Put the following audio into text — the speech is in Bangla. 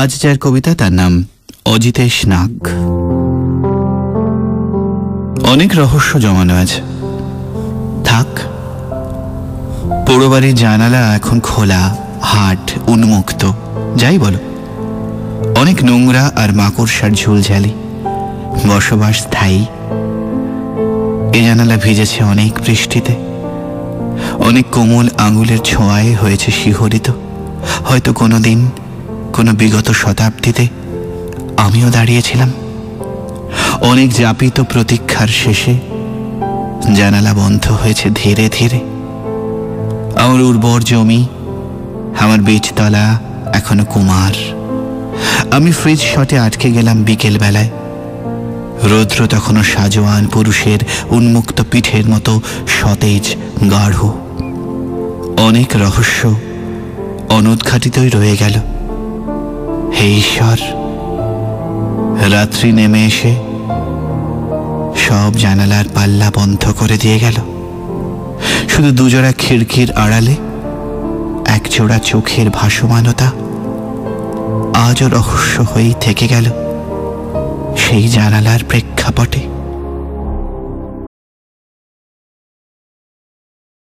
আজ যার কবিতা তার নাম অজিতেশ নাগ। অনেক রহস্য জমানো আছে, থাক। পোড়ো বাড়ির জানালা এখন খোলা, হাট উন্মুক্ত, যাই বলো। অনেক নোংরা আর মাকড়সার ঝুলঝালি, বসবাস স্থায়ী। এ জানালা ভিজেছে অনেক বৃষ্টিতে, অনেক কোমল আঙুলের ছোঁয়ায় হয়েছে শিহরিত। হয়তো কোনোদিন কোনো বিগত শতাব্দীতে আমিও দাঁড়িয়েছিলাম। অনেক যাপিত প্রতীক্ষার শেষে জানালা বন্ধ হয়েছে ধীরে ধীরে। আমার উর্বর জমি, আমার বীজতলা এখনো কুমার। আমি ফ্রিজ শটে আটকে গেলাম বিকেল বেলায়। রৌদ্র তখনও সাজোয়ান পুরুষের উন্মুক্ত পিঠের মতো সতেজ গাঢ়। অনেক রহস্য অনুদ্ঘাটিতই রয়ে গেল। হে ঈশ্বর, রাত্রি নেমে এসে সব জানালার পাল্লা বন্ধ করে দিয়ে গেল। শুধু দুজোড়া খিড়কির আড়ালে একজোড়া চোখের ভাসমানতা আজও রহস্য হয়েই থেকে গেল সেই জানালার প্রেক্ষাপটে।